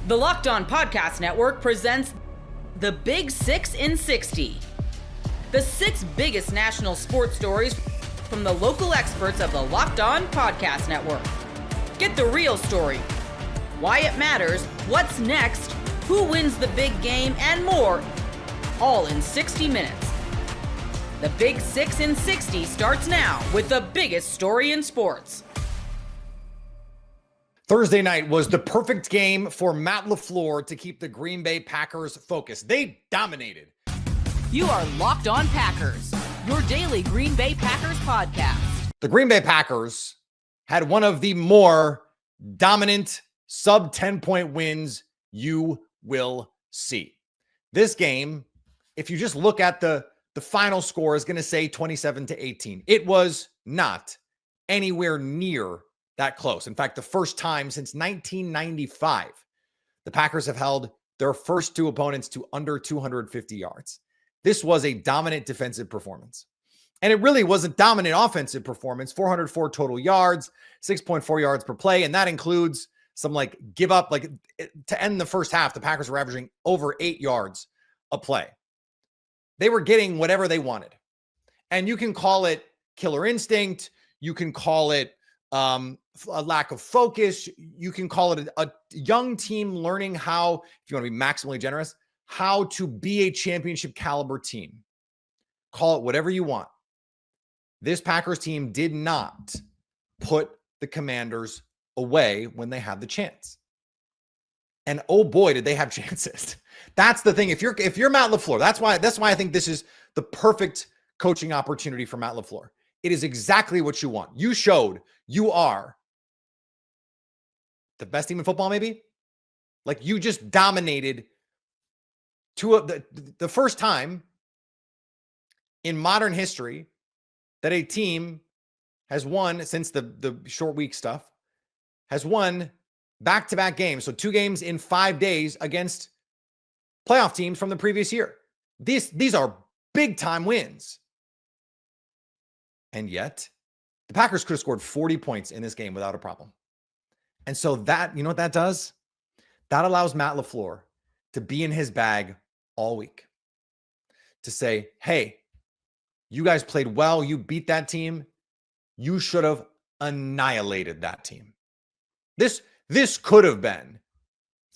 The Locked On Podcast Network presents the Big 6 in 60. The 6 biggest national sports stories from the local experts of the Locked On Podcast Network. Get the real story, why it matters, what's next, who wins the big game, and more, all in 60 minutes. The Big 6 in 60 starts now with the biggest story in sports. Thursday night was the perfect game for Matt LaFleur to keep the Green Bay Packers focused. They dominated. You are Locked On Packers, your daily Green Bay Packers podcast. The Green Bay Packers had one of the more dominant sub 10-point wins you will see. This game, if you just look at the final score, is going to say 27-18. It was not anywhere near that close. In fact, the first time since 1995, the Packers have held their first two opponents to under 250 yards. This was a dominant defensive performance. And it really was a dominant offensive performance, 404 total yards, 6.4 yards per play. And that includes some give up, to end the first half, the Packers were averaging over 8 yards a play. They were getting whatever they wanted. And you can call it killer instinct. You can call it a lack of focus. You can call it a young team learning how, if you want to be maximally generous, how to be a championship caliber team. Call it whatever you want. This Packers team did not put the Commanders away when they had the chance. And oh boy, did they have chances. That's the thing. If you're Matt LaFleur, that's why I think this is the perfect coaching opportunity for Matt LaFleur. It is exactly what you want. You showed you are the best team in football, maybe. You just dominated the first time in modern history that a team has won, since the short week stuff, has won back-to-back games. So 2 games in 5 days against playoff teams from the previous year. These are big-time wins. And yet, the Packers could have scored 40 points in this game without a problem. And so that, you know what that does? That allows Matt LaFleur to be in his bag all week. To say, hey, you guys played well. You beat that team. You should have annihilated that team. This could have been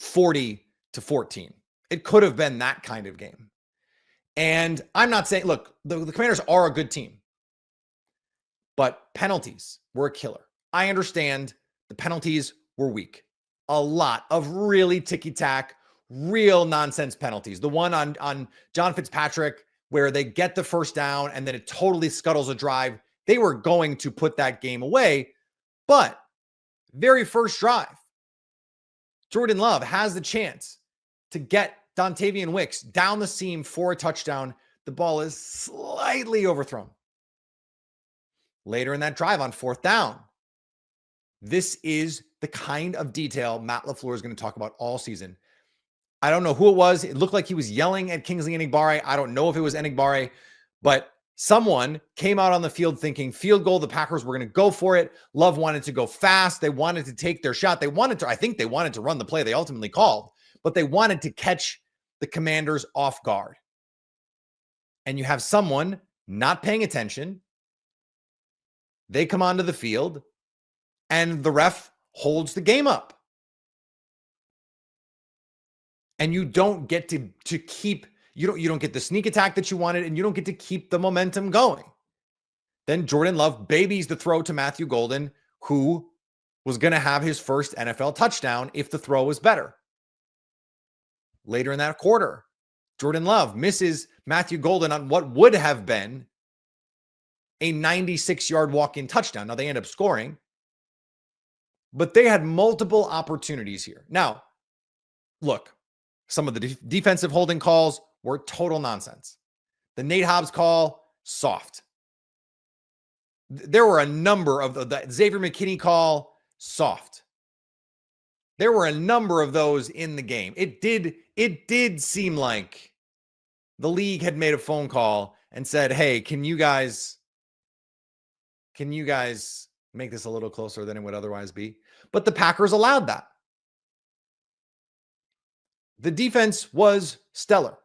40-14. It could have been that kind of game. And I'm not saying, look, the Commanders are a good team. But penalties were a killer. I understand the penalties were weak. A lot of really ticky-tack, real nonsense penalties. The one on John Fitzpatrick where they get the first down and then it totally scuttles a drive. They were going to put that game away. But very first drive, Jordan Love has the chance to get Dontavian Wicks down the seam for a touchdown. The ball is slightly overthrown. Later in that drive on 4th down, this is the kind of detail Matt LaFleur is going to talk about all season. I don't know who it was. It looked like he was yelling at Kingsley Enagbare. I don't know if it was Enagbare, but someone came out on the field thinking field goal. The Packers were going to go for it. Love wanted to go fast. They wanted to take their shot. I think they wanted to run the play they ultimately called, but they wanted to catch the Commanders off guard. And you have someone not paying attention. They come onto the field and the ref holds the game up. And you don't get to keep, you don't get the sneak attack that you wanted, and you don't get to keep the momentum going. Then Jordan Love babies the throw to Matthew Golden, who was going to have his first NFL touchdown if the throw was better. Later in that quarter, Jordan Love misses Matthew Golden on what would have been a 96-yard walk-in touchdown. Now, they end up scoring, but they had multiple opportunities here. Now, look, some of the defensive holding calls were total nonsense. The Nate Hobbs call, soft. There were a number of the Xavier McKinney call, soft. There were a number of those in the game. It did seem like the league had made a phone call and said, hey, can you guys make this a little closer than it would otherwise be? But the Packers allowed that. the defense was stellar.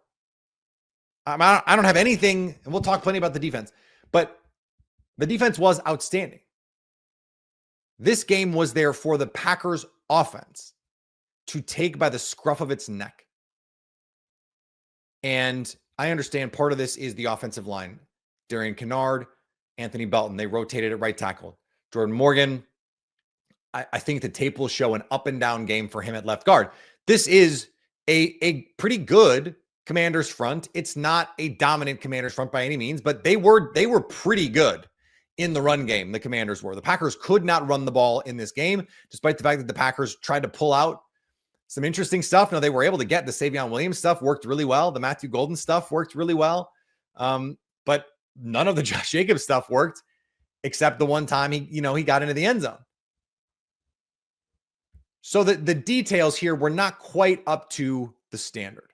I don't have anything, and we'll talk plenty about the defense, but the defense was outstanding. This game was there for the Packers offense to take by the scruff of its neck. And I understand part of this is the offensive line. Darian Kennard, Anthony Belton, they rotated at right tackle. Jordan Morgan, I think the tape will show an up and down game for him at left guard. This is a pretty good Commanders front. It's not a dominant Commanders front by any means, but they were pretty good in the run game. The Commanders were. The Packers could not run the ball in this game, despite the fact that the Packers tried to pull out some interesting stuff. Now, they were able to get the Savion Williams stuff worked really well. The Matthew Golden stuff worked really well. But none of the Josh Jacobs stuff worked, except the one time he got into the end zone. So the details here were not quite up to the standard.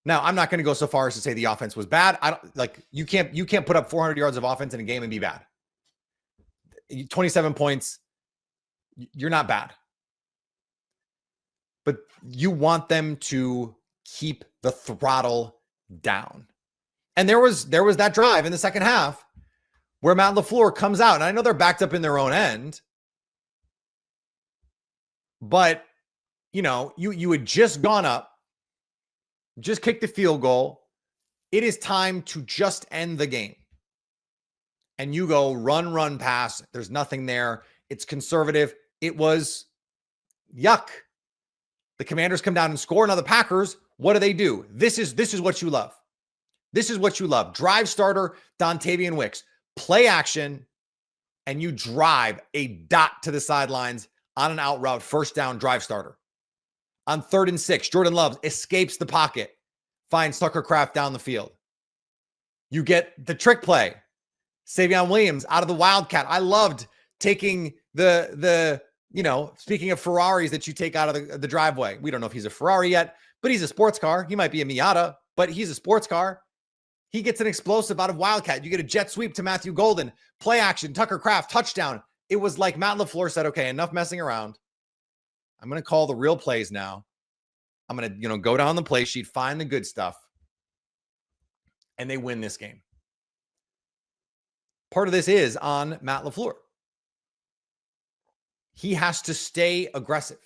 Now, I'm not going to go so far as to say the offense was bad. You can't put up 400 yards of offense in a game and be bad. 27 points, you're not bad. But you want them to keep the throttle down. And there was that drive in the second half where Matt LaFleur comes out. And I know they're backed up in their own end. But, you had just gone up, just kicked the field goal. It is time to just end the game. And you go run, pass. There's nothing there. It's conservative. It was yuck. The Commanders come down and score. Now the Packers, what do? This is what you love. This is what you love. Drive starter, Dontavian Wicks. Play action, and you drive a dot to the sidelines on an out route, first down, drive starter. On 3rd and 6, Jordan Love escapes the pocket, finds Tucker Kraft down the field. You get the trick play. Savion Williams out of the Wildcat. I loved taking the speaking of Ferraris that you take out of the driveway. We don't know if he's a Ferrari yet, but he's a sports car. He might be a Miata, but he's a sports car. He gets an explosive out of Wildcat. You get a jet sweep to Matthew Golden. Play action, Tucker Kraft, touchdown. It was like Matt LaFleur said, okay, enough messing around. I'm going to call the real plays now. I'm going to, go down the play sheet, find the good stuff, and they win this game. Part of this is on Matt LaFleur. He has to stay aggressive.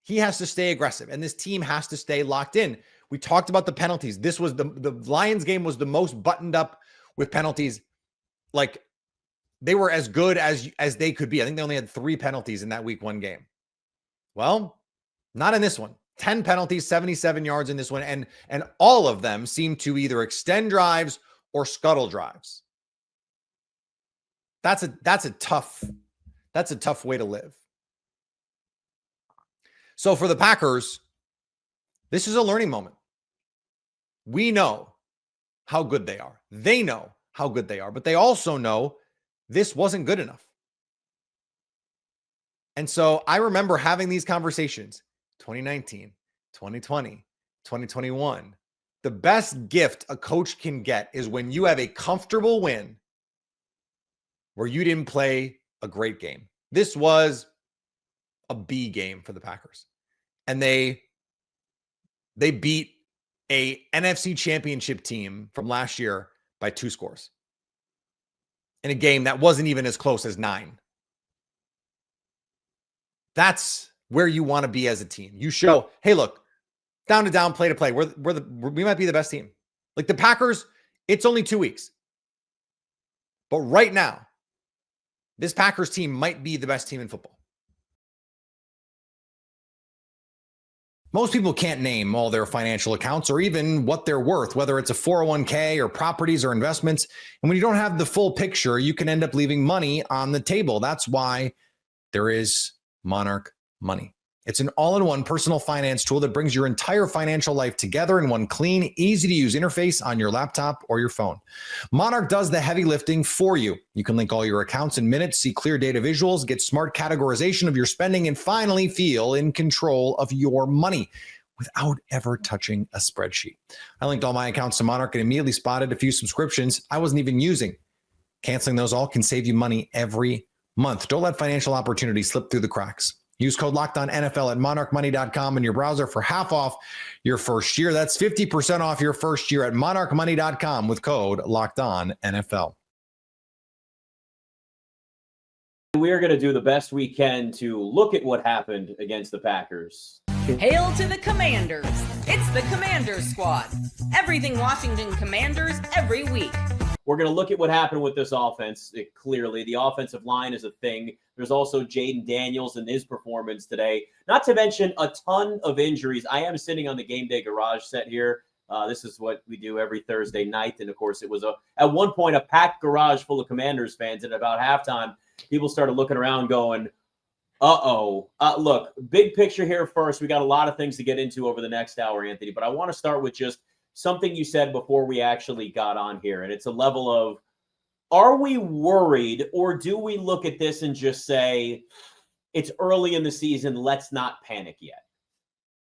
He has to stay aggressive, and this team has to stay locked in. We talked about the penalties. This was the Lions game was the most buttoned up with penalties. Like, they were as good as they could be. I think they only had 3 penalties in that week 1 game. Well, not in this one. 10 penalties, 77 yards in this one. And all of them seem to either extend drives or scuttle drives. That's a tough way to live. So for the Packers, this is a learning moment. We know how good they are. They know how good they are, but they also know this wasn't good enough. And so I remember having these conversations, 2019, 2020, 2021. The best gift a coach can get is when you have a comfortable win where you didn't play a great game. This was a B game for the Packers. And they beat a NFC championship team from last year by 2 scores. In a game that wasn't even as close as 9. That's where you want to be as a team. You show, hey, look, down to down, play to play. We might be the best team. Like the Packers, it's only 2 weeks. But right now, this Packers team might be the best team in football. Most people can't name all their financial accounts or even what they're worth, whether it's a 401k or properties or investments. And when you don't have the full picture, you can end up leaving money on the table. That's why there is Monarch Money. It's an all-in-one personal finance tool that brings your entire financial life together in one clean, easy-to-use interface on your laptop or your phone. Monarch does the heavy lifting for you. You can link all your accounts in minutes, see clear data visuals, get smart categorization of your spending, and finally feel in control of your money without ever touching a spreadsheet. I linked all my accounts to Monarch and immediately spotted a few subscriptions I wasn't even using. Canceling those all can save you money every month. Don't let financial opportunities slip through the cracks. Use code LOCKEDONNFL at monarchmoney.com in your browser for half off your first year. That's 50% off your first year at monarchmoney.com with code LOCKEDONNFL. We're going to do the best we can to look at what happened against the Packers. Hail to the Commanders. It's the Commanders Squad. Everything Washington Commanders every week. We're going to look at what happened with this offense. Clearly, the offensive line is a thing. There's also Jaden Daniels and his performance today. Not to mention a ton of injuries. I am sitting on the Game Day Garage set here. This is what we do every Thursday night. And, of course, it was at one point a packed garage full of Commanders fans. And about halftime, people started looking around going, look, big picture here first. We got a lot of things to get into over the next hour, Anthony. But I want to start with just something you said before we actually got on here. And it's a level of, are we worried, or do we look at this and just say, it's early in the season, let's not panic yet?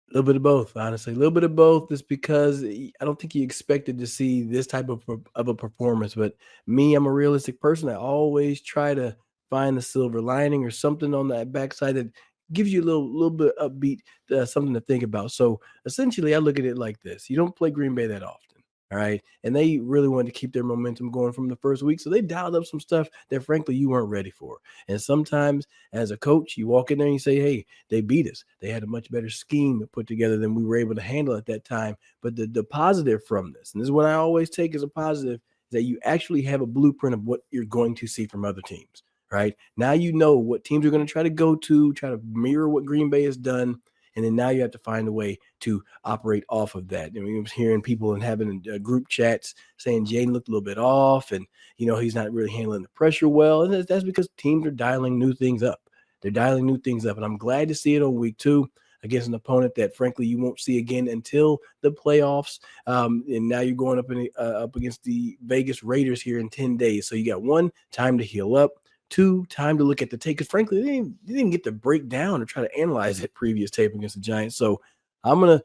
A little bit of both, honestly. A little bit of both, just because I don't think you expected to see this type of a performance. But me, I'm a realistic person. I always try to find the silver lining or something on that backside that gives you a little bit upbeat, something to think about. So essentially, I look at it like this. You don't play Green Bay that often. All right. And they really wanted to keep their momentum going from the first week. So they dialed up some stuff that, frankly, you weren't ready for. And sometimes as a coach, you walk in there and you say, hey, they beat us. They had a much better scheme put together than we were able to handle at that time. But the positive from this, and this is what I always take as a positive, is that you actually have a blueprint of what you're going to see from other teams. Right. Now you know what teams are going to try to mirror what Green Bay has done. And then now you have to find a way to operate off of that. I mean, I was hearing people and having group chats saying Jaden looked a little bit off and, he's not really handling the pressure well. And that's because teams are dialing new things up. They're dialing new things up. And I'm glad to see it on week 2 against an opponent that, frankly, you won't see again until the playoffs. And now you're going up against the Vegas Raiders here in 10 days. So you got 1, time to heal up. 2, time to look at the tape, because frankly, they didn't get to break down or try to analyze that previous tape against the Giants. So I'm going to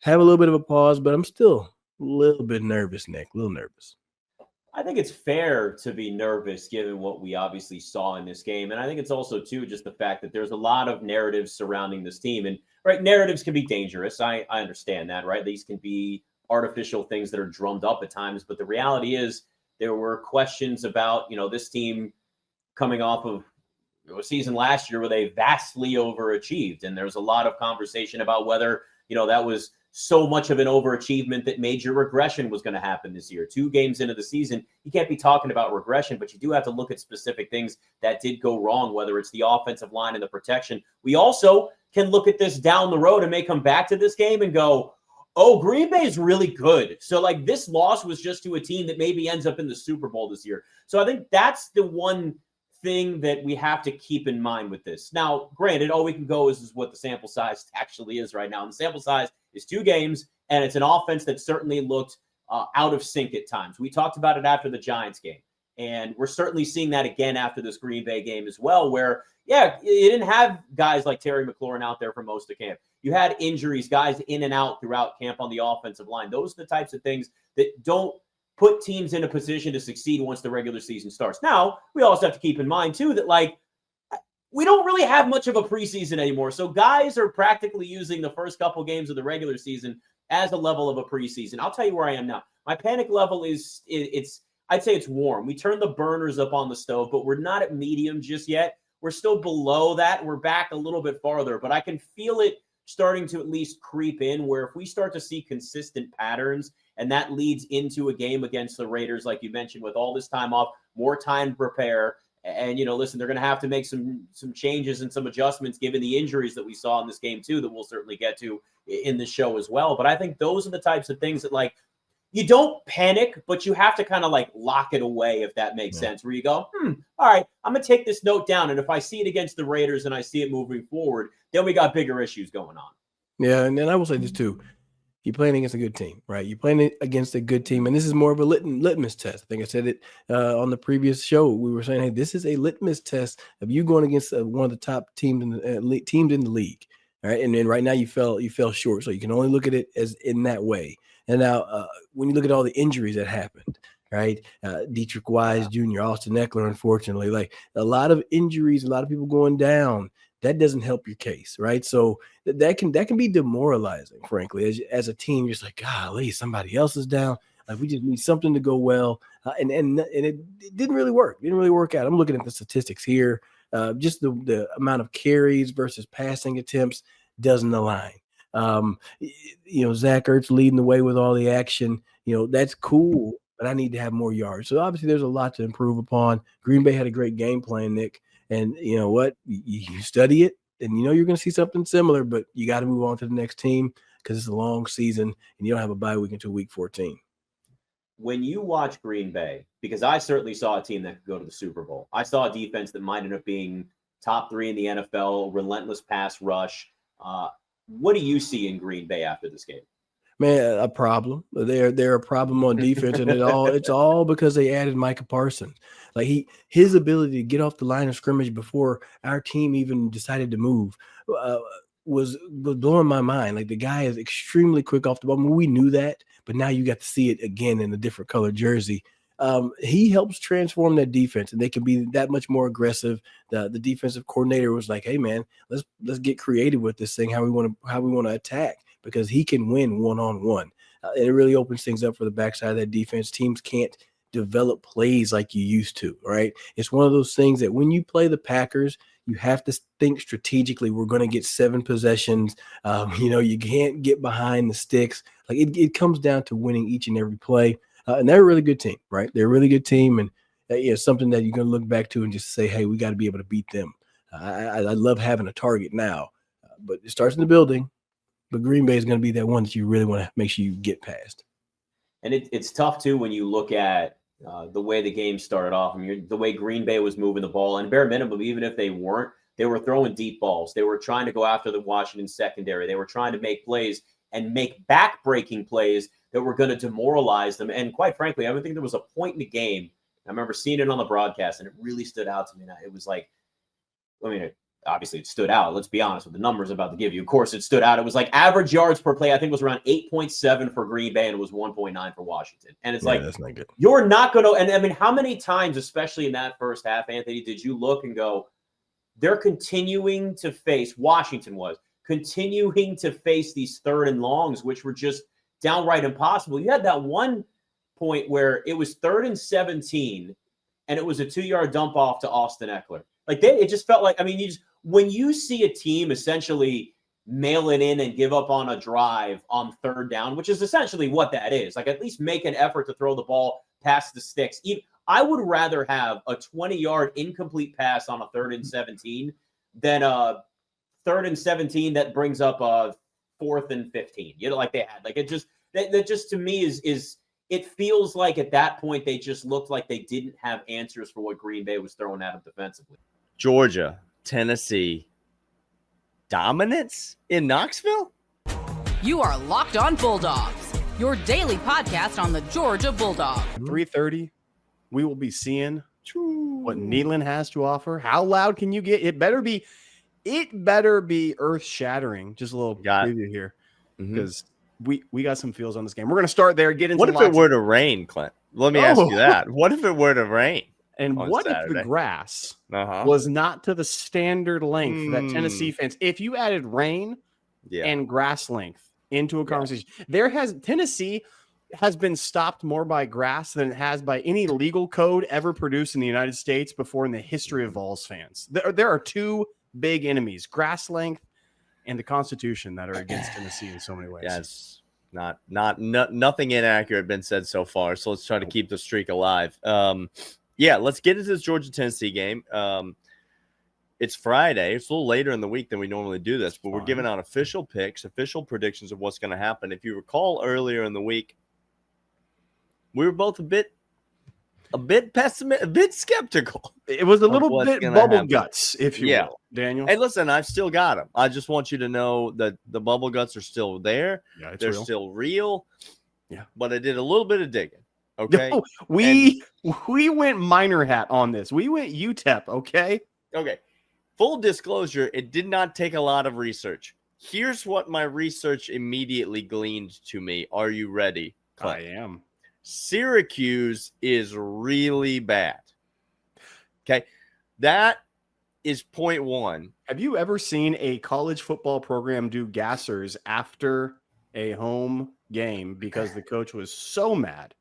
have a little bit of a pause, but I'm still a little bit nervous, Nick, a little nervous. I think it's fair to be nervous given what we obviously saw in this game. And I think it's also, too, just the fact that there's a lot of narratives surrounding this team. And, right, narratives can be dangerous. I understand that, right? These can be artificial things that are drummed up at times. But the reality is there were questions about, this team coming off of a season last year where they vastly overachieved. And there's a lot of conversation about whether, that was so much of an overachievement that major regression was going to happen this year. 2 games into the season, you can't be talking about regression, but you do have to look at specific things that did go wrong, whether it's the offensive line and the protection. We also can look at this down the road and may come back to this game and go, oh, Green Bay is really good. So, this loss was just to a team that maybe ends up in the Super Bowl this year. So I think that's the one thing that we have to keep in mind with this. Now, granted, all we can go is what the sample size actually is right now. And the sample size is 2 games, and it's an offense that certainly looked out of sync at times. We talked about it after the Giants game, and we're certainly seeing that again after this Green Bay game as well, where, you didn't have guys like Terry McLaurin out there for most of camp. You had injuries, guys in and out throughout camp on the offensive line. Those are the types of things that don't put teams in a position to succeed once the regular season starts. Now, we also have to keep in mind, too, that, we don't really have much of a preseason anymore. So guys are practically using the first couple games of the regular season as a level of a preseason. I'll tell you where I am now. My panic level I'd say it's warm. We turned the burners up on the stove, but we're not at medium just yet. We're still below that. We're back a little bit farther, but I can feel it starting to at least creep in, where if we start to see consistent patterns and that leads into a game against the Raiders, like you mentioned, with all this time off, more time to prepare. And, listen, they're going to have to make some changes and some adjustments given the injuries that we saw in this game, too, that we'll certainly get to in the show as well. But I think those are the types of things that, you don't panic, but you have to kind of lock it away, if that makes sense, where you go, all right, I'm going to take this note down. And if I see it against the Raiders and I see it moving forward, then we got bigger issues going on. Yeah, and then I will say this, too. You're playing against a good team, right? You're playing against a good team, and this is more of a litmus test. I think I said it on the previous show. We were saying, hey, this is a litmus test of you going against one of the top teams in the league, all right? And then right now you fell short, so you can only look at it as in that way. And now when you look at all the injuries that happened, right? Dietrich Wise Jr., Austin Eckler, unfortunately, a lot of injuries, a lot of people going down. that doesn't help your case, right? So that can be demoralizing, frankly, as a team. You're just like, golly, somebody else is down. Like, we just need something to go well, and it didn't really work. It didn't really work out. I'm looking at the statistics here. Just the amount of carries versus passing attempts doesn't align. Zach Ertz leading the way with all the action. That's cool, but I need to have more yards. So obviously there's a lot to improve upon. Green Bay had a great game plan, Nick. And you know what? You study it, and you're going to see something similar, but you got to move on to the next team because it's a long season, and you don't have a bye week until week 14. When you watch Green Bay, because I certainly saw a team that could go to the Super Bowl. I saw a defense that might end up being top 3 in the NFL, relentless pass rush. What do you see in Green Bay after this game? Man, a problem. They're a problem on defense, and it's all because they added Micah Parsons. Like his ability to get off the line of scrimmage before our team even decided to move was blowing my mind. Like, the guy is extremely quick off the ball. I mean, we knew that, but now you got to see it again in a different color jersey. He helps transform that defense, and they can be that much more aggressive. The defensive coordinator was like, "Hey, man, let's get creative with this thing. How we want to attack." Because he can win one-on-one. It really opens things up for the backside of that defense. Teams can't develop plays like you used to, right? It's one of those things that when you play the Packers, you have to think strategically. We're going to get 7 possessions. You can't get behind the sticks. Like, it comes down to winning each and every play. And they're a really good team, right? They're a really good team, and something that you're going to look back to and just say, hey, we got to be able to beat them. I love having a target now, but it starts in the building. But Green Bay is going to be that one that you really want to make sure you get past. And it's tough, too, when you look at the way the game started off. I mean, the way Green Bay was moving the ball. And bare minimum, even if they weren't, they were throwing deep balls. They were trying to go after the Washington secondary. They were trying to make plays and make back-breaking plays that were going to demoralize them. And quite frankly, I think there was a point in the game. I remember seeing it on the broadcast, and it really stood out to me. It was like, obviously it stood out. Let's be honest with the numbers I'm about to give you. Of course, it stood out. It was like average yards per play, I think, was around 8.7 for Green Bay, and it was 1.9 for Washington. And it's that's not good. You're not going to – and I mean, how many times, especially in that first half, Anthony, did you look and go, they're continuing to face – Washington was continuing to face these 3rd and longs, which were just downright impossible. You had that one point where it was 3rd and 17, and it was a 2-yard dump off to Austin Eckler. It just felt like, when you see a team essentially mail it in and give up on a drive on 3rd down, which is essentially what that is, like, at least make an effort to throw the ball past the sticks. I would rather have a 20-yard incomplete pass on a 3rd and 17 than a 3rd and 17 that brings up a 4th and 15. Like they had. Like, it just that just to me is it feels like at that point they just looked like they didn't have answers for what Green Bay was throwing at them defensively. Georgia, Tennessee, dominance in Knoxville? You are Locked On Bulldogs, your daily podcast on the Georgia Bulldogs. 3:30, we will be seeing what Neyland has to offer. How loud can you get? It better be earth-shattering. Just a little preview here, because we got some feels on this game. We're going to start there. Get into what if it were to rain, Clint? Let me ask you that. What if it were to rain? And what Saturday? If the grass was not to the standard length that Tennessee fans? If you added rain and grass length into a conversation, Tennessee has been stopped more by grass than it has by any legal code ever produced in the United States before in the history of Vols fans. There are 2 big enemies: grass length and the Constitution, that are against Tennessee in so many ways. Yes, nothing inaccurate been said so far. So let's try to keep the streak alive. Let's get into this Georgia-Tennessee game. It's Friday. It's a little later in the week than we normally do this, but we're giving out official picks, official predictions of what's going to happen. If you recall earlier in the week, we were both a bit pessimistic, a bit skeptical. It was a little bit bubble guts, if you will, Daniel. Hey, listen, I've still got them. I just want you to know that the bubble guts are still there. Yeah, they're real. Still real. Yeah, but I did a little bit of digging. Okay, no, we went minor hat on this. We went UTEP. Okay. Full disclosure, it did not take a lot of research. Here's what my research immediately gleaned to me. Are you ready, Clint? I am. Syracuse is really bad. Okay, that is 0.1. Have you ever seen a college football program do gassers after a home game because the coach was so mad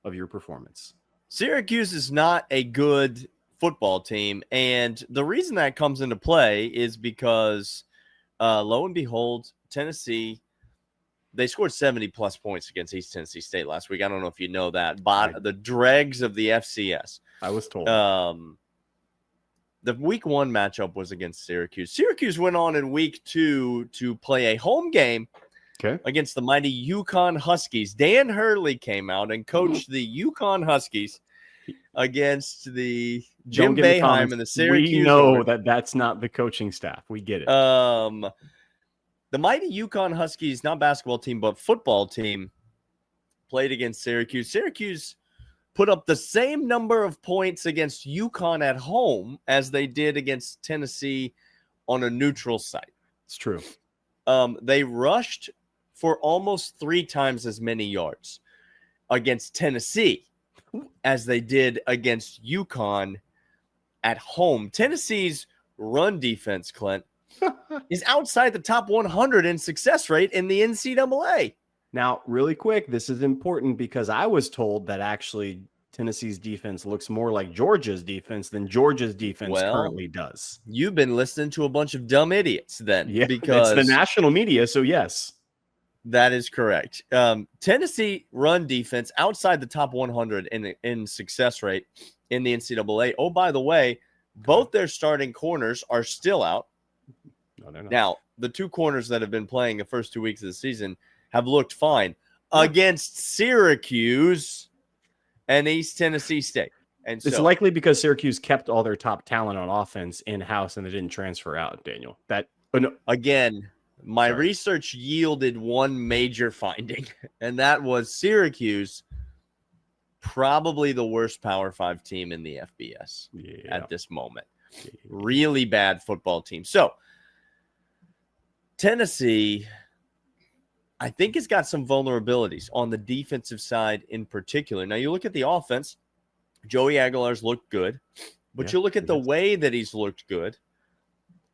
of your performance? Syracuse is not a good football team, and the reason that comes into play is because, lo and behold, Tennessee, they scored 70-plus points against East Tennessee State last week. I don't know if you know that. The dregs of the FCS. I was told. The week 1 matchup was against Syracuse. Syracuse went on in week 2 to play a home game against the mighty UConn Huskies. Dan Hurley came out and coached the UConn Huskies against the Jim Boeheim and the Syracuse. We know that that's not the coaching staff. We get it. The mighty UConn Huskies, not basketball team, but football team, played against Syracuse. Syracuse put up the same number of points against UConn at home as they did against Tennessee on a neutral site. It's true. They rushed for almost 3 times as many yards against Tennessee as they did against UConn at home. Tennessee's run defense, Clint, is outside the top 100 in success rate in the NCAA. Now, really quick, this is important because I was told that actually Tennessee's defense looks more like Georgia's defense than Georgia's defense currently does. You've been listening to a bunch of dumb idiots then. Yeah, because it's the national media, so yes. That is correct. Tennessee run defense outside the top 100 in success rate in the NCAA. Oh, by the way, both their starting corners are still out. No, they're not. Now, the 2 corners that have been playing the first 2 weeks of the season have looked fine against Syracuse and East Tennessee State. And it's likely because Syracuse kept all their top talent on offense in-house and they didn't transfer out, Daniel. Again, my research yielded one major finding, and that was Syracuse, probably the worst Power 5 team in the FBS at this moment. Really bad football team. So, Tennessee, I think, has got some vulnerabilities on the defensive side in particular. Now, you look at the offense, Joey Aguilar's looked good, but you look at the way that he's looked good.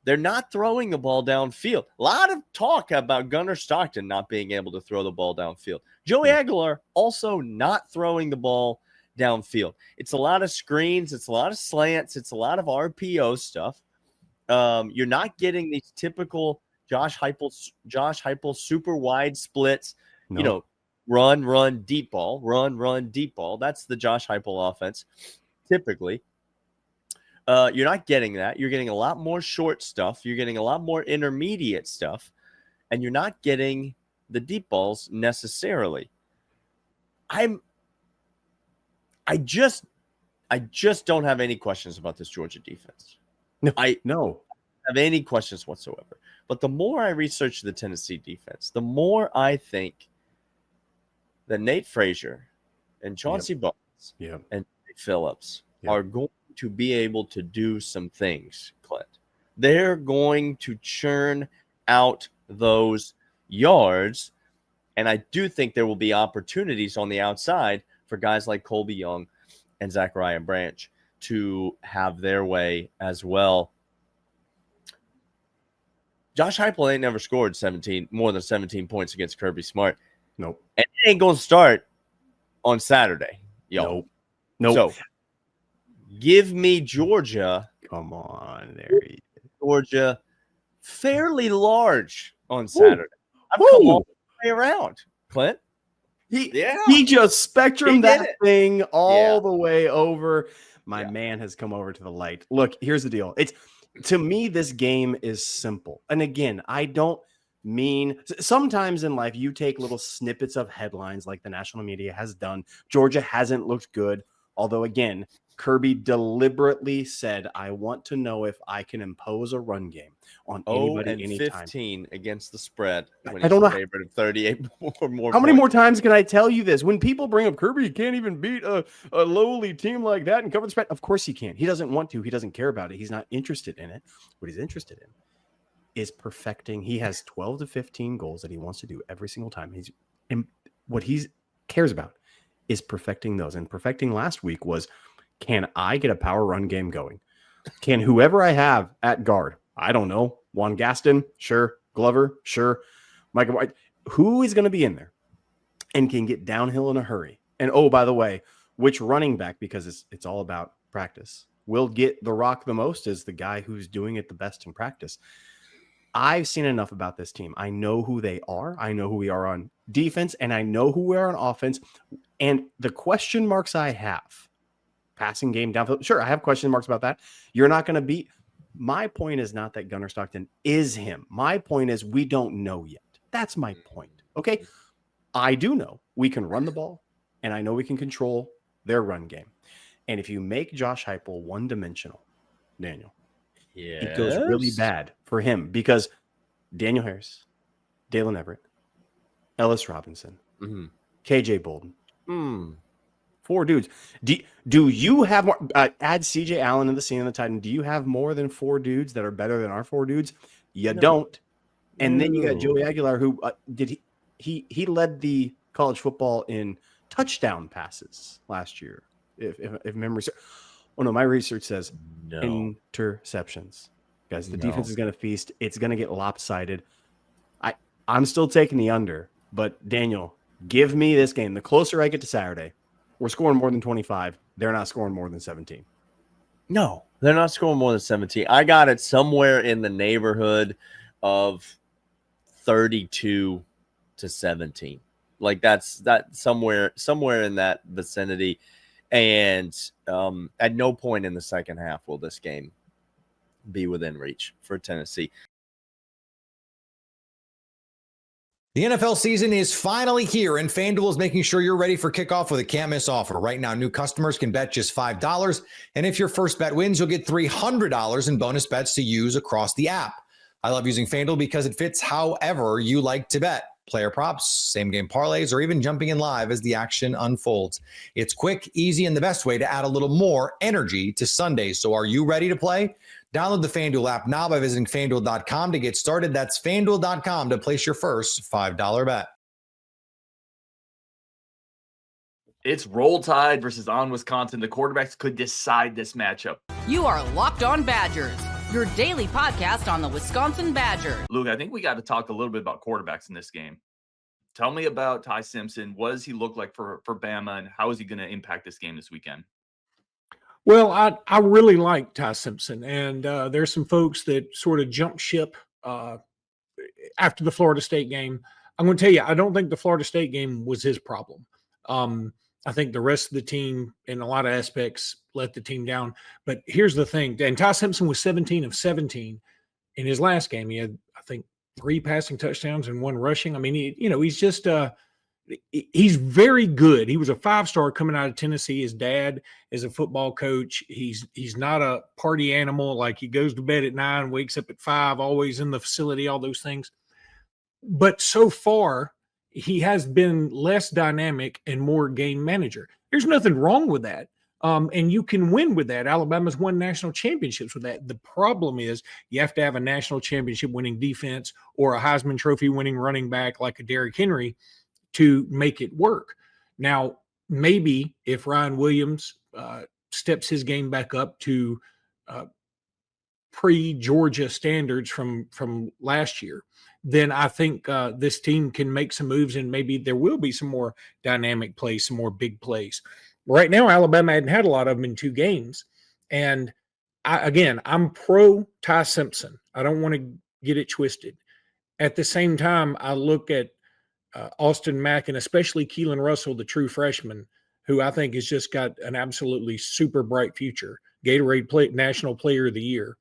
They're not throwing the ball downfield. A lot of talk about Gunnar Stockton not being able to throw the ball downfield. Joey Aguilar also not throwing the ball downfield. It's a lot of screens. It's a lot of slants. It's a lot of RPO stuff. You're not getting these typical Josh Heupel super wide splits. No. You know, run, deep ball, run, deep ball. That's the Josh Heupel offense, typically. You're not getting that. You're getting a lot more short stuff. You're getting a lot more intermediate stuff, and you're not getting the deep balls necessarily. I just don't have any questions about this Georgia defense. I don't have any questions whatsoever. But the more I research the Tennessee defense, the more I think that Nate Frazier and Chauncey Barnes and Nate Phillips are going to be able to do some things, Clint. They're going to churn out those yards, and I do think there will be opportunities on the outside for guys like Colby Young and Zachariah Branch to have their way as well. Josh Heupel ain't never scored more than 17 points against Kirby Smart. Nope. And it ain't going to start on Saturday. Nope. So, give me Georgia. Come on, there he is. Georgia, fairly large on Saturday. I've come all the way around, Clint. He just spectrumed that thing all the way over. My man has come over to the light. Look, here's the deal. To me, this game is simple. And again, I don't mean sometimes in life you take little snippets of headlines like the national media has done. Georgia hasn't looked good. Although, again, Kirby deliberately said, I want to know if I can impose a run game on anybody anytime. 15 against the spread when I don't know. Favorite of 38 or more. How many more times can I tell you this? When people bring up Kirby, you can't even beat a lowly team like that and cover the spread. Of course he can. He doesn't want to. He doesn't care about it. He's not interested in it. What he's interested in is perfecting. He has 12 to 15 goals that he wants to do every single time. And what he cares about is perfecting those. And perfecting last week was, can I get a power run game going? Can whoever I have at guard, I don't know, Juan Gaston, sure, Glover, sure, Michael White, who is going to be in there and can get downhill in a hurry? And oh, by the way, which running back, because it's all about practice, will get the rock the most is the guy who's doing it the best in practice. I've seen enough about this team. I know who they are. I know who we are on defense, and I know who we are on offense. And the question marks I have, passing game downfield, sure, I have question marks about that. You're not going to beat. My point is not that Gunnar Stockton is him. My point is we don't know yet. That's my point. Okay. I do know we can run the ball, and I know we can control their run game. And if you make Josh Heupel one-dimensional, Daniel, it goes really bad for him because Daniel Harris, Dalen Everett, Ellis Robinson, KJ Bolden, 4 dudes. Do you have more? Add CJ Allen in the scene of the Titan. Do you have more than 4 dudes that are better than our 4 dudes? You don't. And then you got Joey Aguilar, who he led the college football in touchdown passes last year. If memory serves. Oh no, my research says interceptions. Guys, the defense is going to feast. It's going to get lopsided. I'm still taking the under, but Daniel, give me this game. The closer I get to Saturday, we're scoring more than 25. They're not scoring more than 17. No, they're not scoring more than 17. I got it somewhere in the neighborhood of 32 to 17. Like that's somewhere in that vicinity. And at no point in the second half will this game be within reach for Tennessee. The NFL season is finally here, and FanDuel is making sure you're ready for kickoff with a can't-miss offer. Right now, new customers can bet just $5, and if your first bet wins, you'll get $300 in bonus bets to use across the app. I love using FanDuel because it fits however you like to bet. Player props, same-game parlays, or even jumping in live as the action unfolds. It's quick, easy, and the best way to add a little more energy to Sundays. So are you ready to play? Download the FanDuel app now by visiting FanDuel.com to get started. That's FanDuel.com to place your first $5 bet. It's Roll Tide versus On Wisconsin. The quarterbacks could decide this matchup. You are Locked On Badgers, your daily podcast on the Wisconsin Badgers. Luke, I think we got to talk a little bit about quarterbacks in this game. Tell me about Ty Simpson. What does he look like for Bama, and how is he going to impact this game this weekend? Well, I really like Ty Simpson, and there's some folks that sort of jumped ship after the Florida State game. I'm going to tell you, I don't think the Florida State game was his problem. I think the rest of the team, in a lot of aspects, let the team down. But here's the thing, and Ty Simpson was 17 of 17 in his last game. He had, I think, 3 passing touchdowns and 1 rushing. I mean, he's just he's very good. He was a 5-star coming out of Tennessee. His dad is a football coach. He's not a party animal. Like, he goes to bed at 9, wakes up at 5, always in the facility, all those things. But so far, he has been less dynamic and more game manager. There's nothing wrong with that. And you can win with that. Alabama's won national championships with that. The problem is you have to have a national championship winning defense or a Heisman Trophy winning running back like a Derrick Henry to make it work. Now, maybe if Ryan Williams steps his game back up to pre-Georgia standards from last year, then I think this team can make some moves, and maybe there will be some more dynamic plays, some more big plays. Right now, Alabama hadn't had a lot of them in 2 games. And I'm pro Ty Simpson. I don't want to get it twisted. At the same time, I look at Austin Mack and especially Keelan Russell, the true freshman, who I think has just got an absolutely super bright future. Gatorade National Player of the Year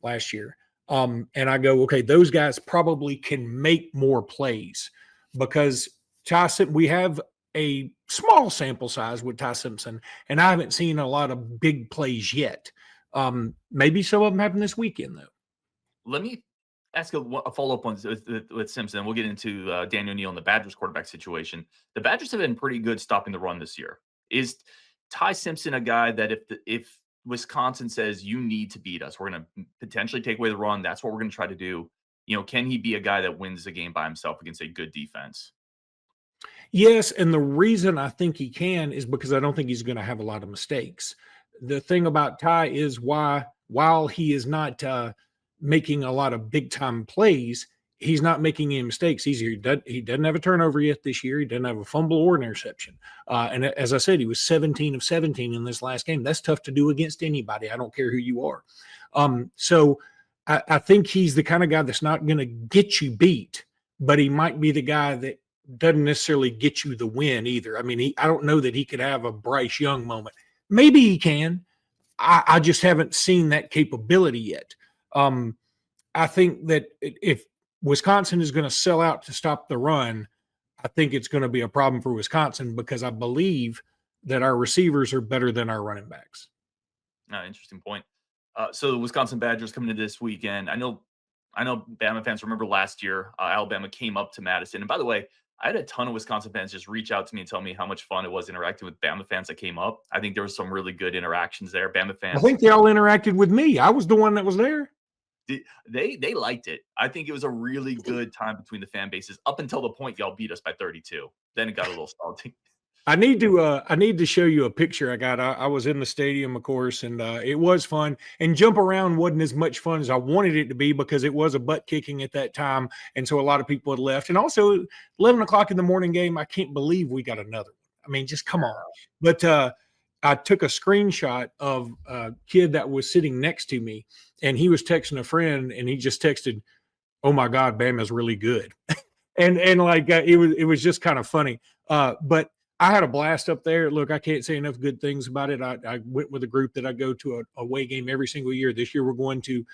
last year. And I go, okay, those guys probably can make more plays because we have a small sample size with Ty Simpson, and I haven't seen a lot of big plays yet. Maybe some of them happen this weekend, though. Let me ask a follow-up one with Simpson. We'll get into Daniel Neal and the Badgers quarterback situation. The Badgers have been pretty good stopping the run this year. Is Ty Simpson a guy that if Wisconsin says you need to beat us, we're going to potentially take away the run, that's what we're going to try to do? Can he be a guy that wins the game by himself against a good defense? Yes, and the reason I think he can is because I don't think he's going to have a lot of mistakes. The thing about Ty is why while he is not making a lot of big time plays, he's not making any mistakes. He doesn't have a turnover yet this year. He doesn't have a fumble or an interception. And as I said, he was 17 of 17 in this last game. That's tough to do against anybody. I don't care who you are. So I think he's the kind of guy that's not going to get you beat, but he might be the guy that doesn't necessarily get you the win either. I mean, I don't know that he could have a Bryce Young moment. Maybe he can. I just haven't seen that capability yet. I think that if Wisconsin is going to sell out to stop the run, I think it's going to be a problem for Wisconsin because I believe that our receivers are better than our running backs. Interesting point. So the Wisconsin Badgers coming into this weekend. I know Bama fans remember last year, Alabama came up to Madison. And by the way, I had a ton of Wisconsin fans just reach out to me and tell me how much fun it was interacting with Bama fans that came up. I think there was some really good interactions there. Bama fans. I think they all interacted with me. I was the one that was there. They liked it. I think it was a really good time between the fan bases up until the point y'all beat us by 32. Then it got a little salty. I need to show you a picture I got. I was in the stadium, of course, and it was fun. And jump around wasn't as much fun as I wanted it to be because it was a butt kicking at that time, and so a lot of people had left. And also, 11 o'clock in the morning game, I can't believe we got another one. I mean, just come on. But I took a screenshot of a kid that was sitting next to me, and he was texting a friend, and he just texted, "Oh my God, Bama's really good," and like it was just kind of funny. But I had a blast up there. Look, I can't say enough good things about it. I went with a group that I go to a away game every single year. This year we're going to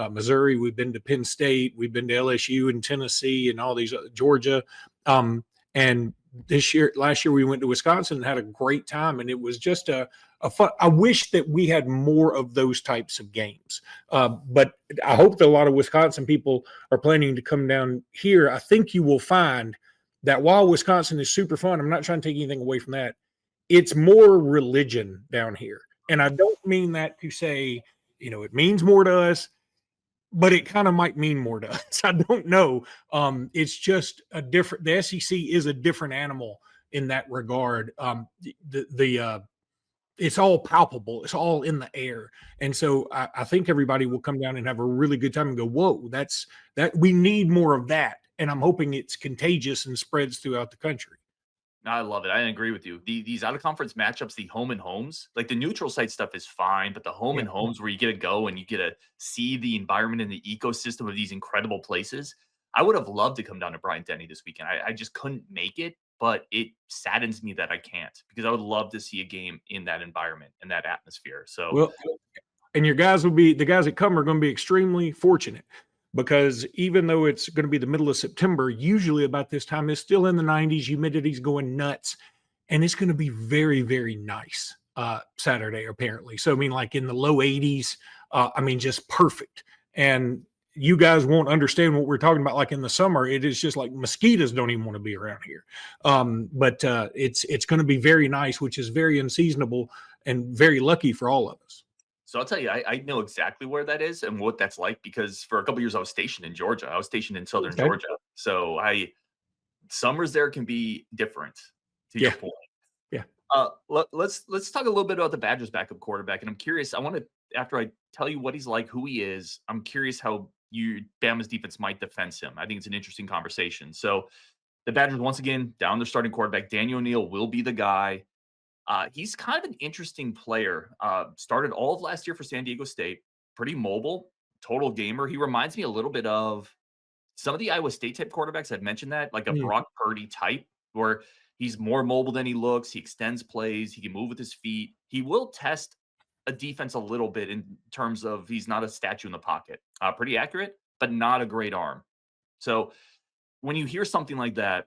Missouri. We've been to Penn State. We've been to LSU and Tennessee and all these Georgia. And last year we went to Wisconsin and had a great time. And it was just a fun. I wish that we had more of those types of games. But I hope that a lot of Wisconsin people are planning to come down here. I think you will find that while Wisconsin is super fun, I'm not trying to take anything away from that. It's more religion down here. And I don't mean that to say, it means more to us, but it kind of might mean more to us. I don't know. It's just the SEC is a different animal in that regard. It's all palpable. It's all in the air. And so I think everybody will come down and have a really good time and go, whoa, we need more of that. And I'm hoping it's contagious and spreads throughout the country. I love it. I agree with you. These out-of-conference matchups, the home and homes, like the neutral site stuff is fine, but the home and homes where you get to go and you get to see the environment and the ecosystem of these incredible places. I would have loved to come down to Bryant-Denny this weekend. I just couldn't make it, but it saddens me that I can't because I would love to see a game in that environment and that atmosphere. So, well, and the guys that come are going to be extremely fortunate. Because even though it's going to be the middle of September, usually about this time, it's still in the 90s. Humidity's going nuts. And it's going to be very, very nice Saturday, apparently. So, I mean, like in the low 80s, just perfect. And you guys won't understand what we're talking about. Like in the summer, it is just like mosquitoes don't even want to be around here. But it's going to be very nice, which is very unseasonable and very lucky for all of us. So I'll tell you, I know exactly where that is and what that's like because for a couple of years I was stationed in Georgia. I was stationed in southern Georgia. So summers there can be different to your point. Yeah. Let's talk a little bit about the Badgers backup quarterback. And I'm curious, after I tell you what he's like, who he is, I'm curious how Bama's defense might defense him. I think it's an interesting conversation. So the Badgers, once again, down their starting quarterback. Daniel O'Neal will be the guy. He's kind of an interesting player. Started all of last year for San Diego State. Pretty mobile, total gamer. He reminds me a little bit of some of the Iowa State type quarterbacks. I've mentioned that, like a Brock Purdy type, where he's more mobile than he looks. He extends plays. He can move with his feet. He will test a defense a little bit in terms of he's not a statue in the pocket. Pretty accurate, but not a great arm. So when you hear something like that,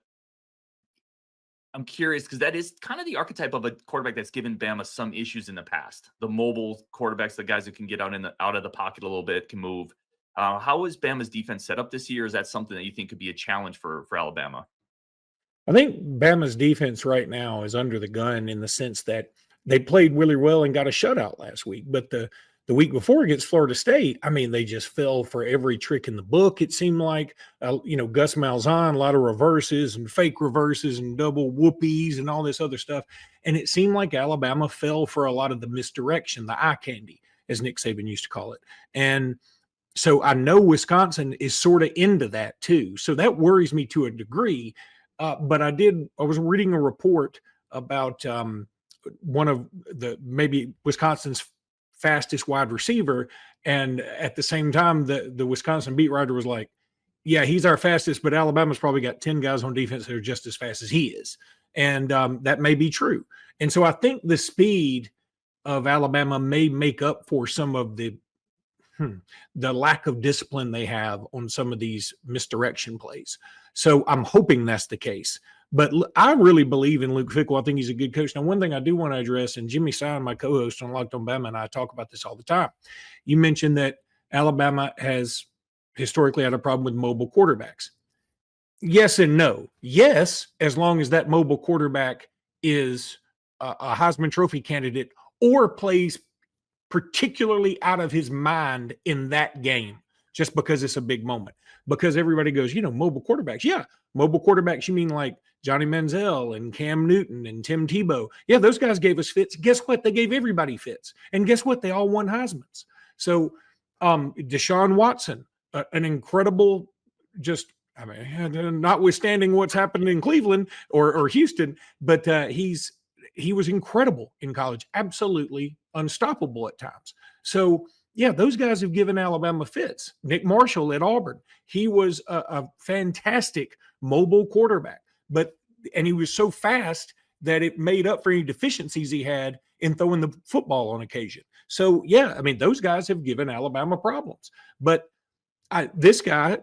I'm curious because that is kind of the archetype of a quarterback that's given Bama some issues in the past. The mobile quarterbacks, the guys who can get out of the pocket a little bit, can move. How is Bama's defense set up this year? Is that something that you think could be a challenge for Alabama? I think Bama's defense right now is under the gun in the sense that they played really well and got a shutout last week. But the week before against Florida State, they just fell for every trick in the book. It seemed like, Gus Malzahn, a lot of reverses and fake reverses and double whoopies and all this other stuff. And it seemed like Alabama fell for a lot of the misdirection, the eye candy. as Nick Saban used to call it. And so I know Wisconsin is sort of into that too. So that worries me to a degree. But I was reading a report about one of maybe Wisconsin's fastest wide receiver. And at the same time, the Wisconsin beat writer was like, yeah, he's our fastest, but Alabama's probably got 10 guys on defense that are just as fast as he is. And that may be true. And so I think the speed of Alabama may make up for some of the lack of discipline they have on some of these misdirection plays. So I'm hoping that's the case. But I really believe in Luke Fickell. I think he's a good coach. Now, one thing I do want to address, and Jimmy Stein, my co-host on Locked on Bama, and I talk about this all the time. You mentioned that Alabama has historically had a problem with mobile quarterbacks. Yes and no. Yes, as long as that mobile quarterback is a Heisman Trophy candidate or plays particularly out of his mind in that game, just because it's a big moment. Because everybody goes, mobile quarterbacks. Yeah, mobile quarterbacks, you mean like Johnny Manziel and Cam Newton and Tim Tebow. Yeah, those guys gave us fits. Guess what? They gave everybody fits. And guess what? They all won Heismans. So Deshaun Watson, an incredible, notwithstanding what's happened in Cleveland or Houston, but he was incredible in college, absolutely unstoppable at times. So, yeah, those guys have given Alabama fits. Nick Marshall at Auburn, he was a fantastic mobile quarterback, and he was so fast that it made up for any deficiencies he had in throwing the football on occasion. So, yeah, I mean, those guys have given Alabama problems. But this guy,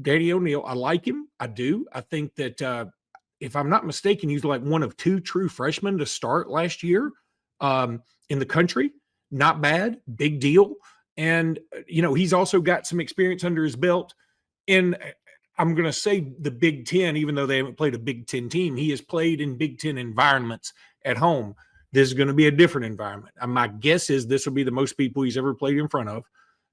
Danny O'Neil, I like him. I do. I think that if I'm not mistaken, he's like one of 2 true freshmen to start last year in the country. Not bad, big deal. And, he's also got some experience under his belt in, I'm going to say the Big Ten, even though they haven't played a Big Ten team. He has played in Big Ten environments at home. This is going to be a different environment. My guess is this will be the most people he's ever played in front of.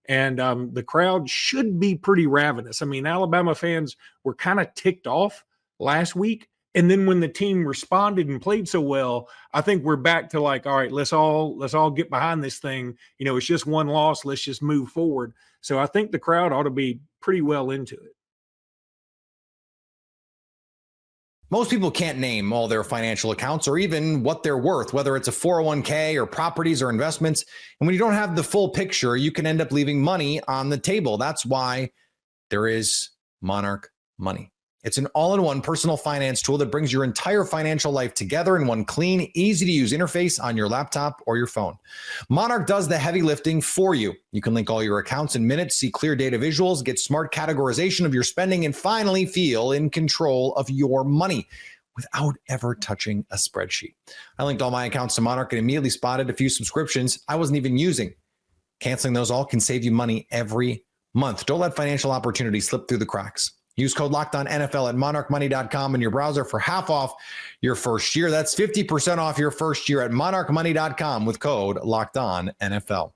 And the crowd should be pretty ravenous. I mean, Alabama fans were kind of ticked off last week. And then when the team responded and played so well, I think we're back to like, all right, let's all get behind this thing. It's just one loss. Let's just move forward. So I think the crowd ought to be pretty well into it. Most people can't name all their financial accounts or even what they're worth, whether it's a 401k or properties or investments. And when you don't have the full picture, you can end up leaving money on the table. That's why there is Monarch Money. It's an all-in-one personal finance tool that brings your entire financial life together in one clean, easy-to-use interface on your laptop or your phone. Monarch does the heavy lifting for you. You can link all your accounts in minutes, see clear data visuals, get smart categorization of your spending, and finally feel in control of your money without ever touching a spreadsheet. I linked all my accounts to Monarch and immediately spotted a few subscriptions I wasn't even using. Canceling those all can save you money every month. Don't let financial opportunities slip through the cracks. Use code LOCKEDONNFL at monarchmoney.com in your browser for half off your first year. That's 50% off your first year at monarchmoney.com with code LOCKEDONNFL.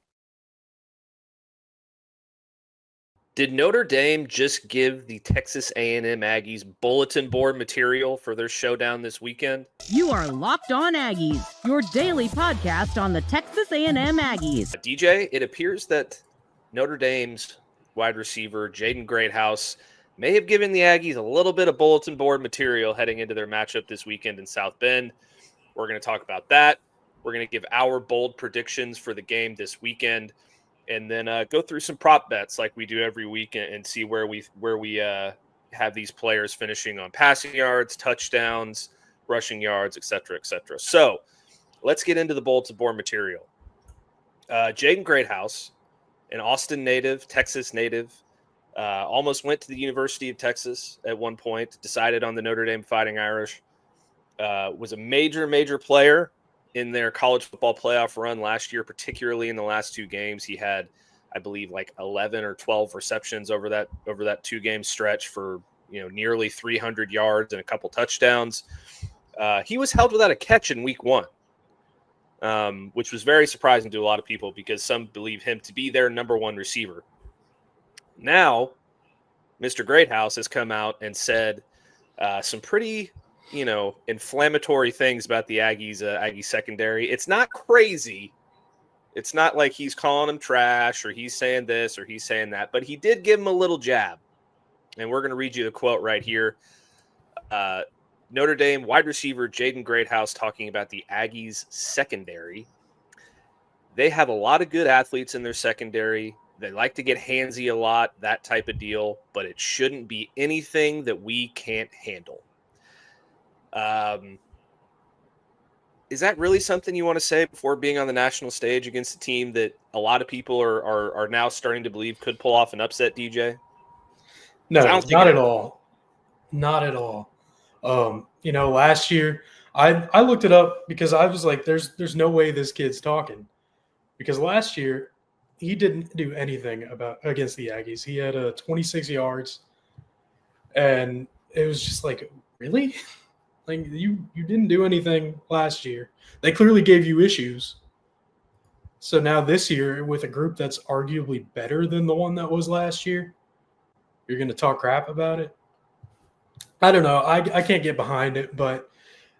Did Notre Dame just give the Texas A&M Aggies bulletin board material for their showdown this weekend? You are Locked On Aggies, your daily podcast on the Texas A&M Aggies. DJ, it appears that Notre Dame's wide receiver, Jaden Greathouse, may have given the Aggies a little bit of bulletin board material heading into their matchup this weekend in South Bend. We're going to talk about that. We're going to give our bold predictions for the game this weekend, and then go through some prop bets like we do every week and see where we have these players finishing on passing yards, touchdowns, rushing yards, et cetera, et cetera. So let's get into the bulletin board material. Jaden Greathouse, an Austin native, Texas native, almost went to the University of Texas at one point, decided on the Notre Dame Fighting Irish, was a major player in their college football playoff run last year, particularly in the last 2 games. He had, I believe, like 11 or 12 receptions over that 2-game stretch for, nearly 300 yards and a couple touchdowns. He was held without a catch in week 1, which was very surprising to a lot of people because some believe him to be their number 1 receiver. Now, Mr. Greathouse has come out and said some pretty, inflammatory things about the Aggies secondary. It's not crazy, It's not like he's calling him trash or he's saying this or he's saying that, but he did give him a little jab. And we're going to read you the quote right here. Notre Dame wide receiver Jaden Greathouse talking about the Aggies secondary. They have a lot of good athletes in their secondary. They like to get handsy a lot, that type of deal, but it shouldn't be anything that we can't handle. Is that really something you want to say before being on the national stage against a team that a lot of people are now starting to believe could pull off an upset, DJ? No, not at all. Not at all. Last year I looked it up because I was like, there's no way this kid's talking. Because last year he didn't do anything against the Aggies. He had 26 yards, and it was just like, really? Like you didn't do anything last year. They clearly gave you issues. So now this year, with a group that's arguably better than the one that was last year, you're going to talk crap about it? I don't know. I can't get behind it, but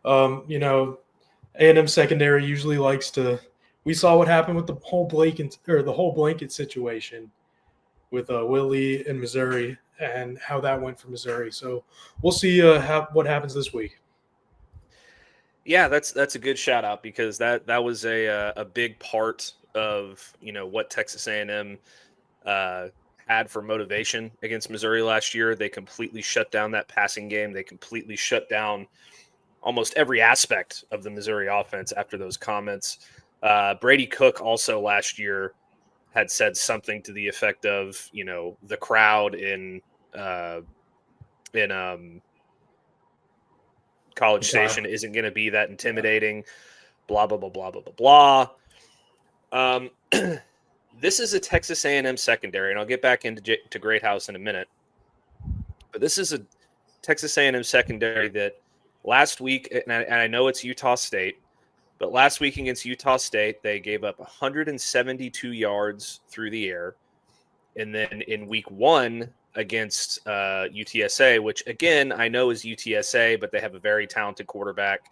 A&M secondary usually likes to. We saw what happened with the whole blanket situation with Willie in Missouri and how that went for Missouri. So we'll see what happens this week. Yeah, that's a good shout out because that was a big part of what Texas A&M had for motivation against Missouri last year. They completely shut down that passing game. They completely shut down almost every aspect of the Missouri offense after those comments. Brady Cook also last year had said something to the effect of, the crowd in College Station isn't going to be that intimidating, blah, blah, blah, blah, blah, blah, blah. This is a Texas A&M secondary, and I'll get back into Greathouse in a minute. But this is a Texas A&M secondary that last week, and I know it's Utah State, but last week against Utah State, they gave up 172 yards through the air. And then in week 1 against UTSA, which, again, I know is UTSA, but they have a very talented quarterback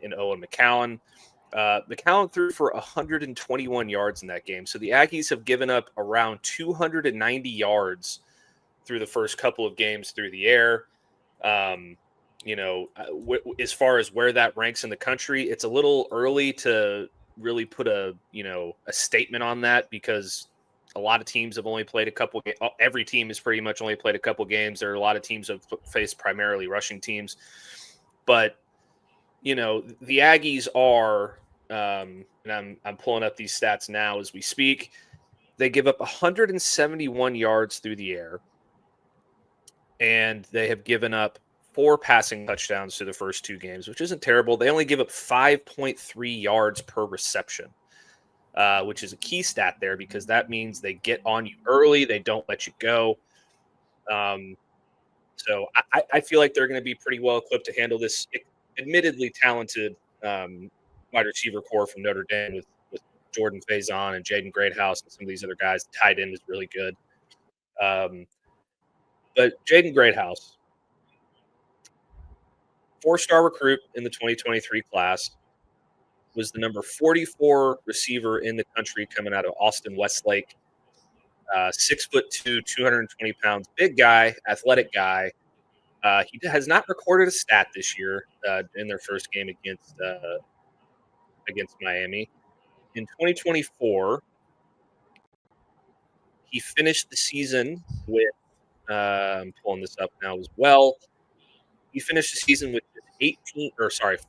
in Owen McCowan. McCowan threw for 121 yards in that game. So the Aggies have given up around 290 yards through the first couple of games through the air. As far as where that ranks in the country, it's a little early to really put a statement on that because a lot of teams have only played a couple. Every team has pretty much only played a couple games. There are a lot of teams that have faced primarily rushing teams, but the Aggies are, and I'm pulling up these stats now as we speak. They give up 171 yards through the air, and they have given up 4 passing touchdowns through the first 2 games, which isn't terrible. They only give up 5.3 yards per reception, which is a key stat there because that means they get on you early. They don't let you go. So I feel like they're going to be pretty well equipped to handle this admittedly talented wide receiver core from Notre Dame with Jordan Faison and Jaden Greathouse and some of these other guys. The tight end is really good. But Jaden Greathouse, 4-star recruit in the 2023 class, was the number 44 receiver in the country coming out of Austin Westlake. 6'2", 220 pounds, big guy, athletic guy. He has not recorded a stat this year in their first game against Miami. In 2024, he finished the season with I'm pulling this up now as well. He finished the season with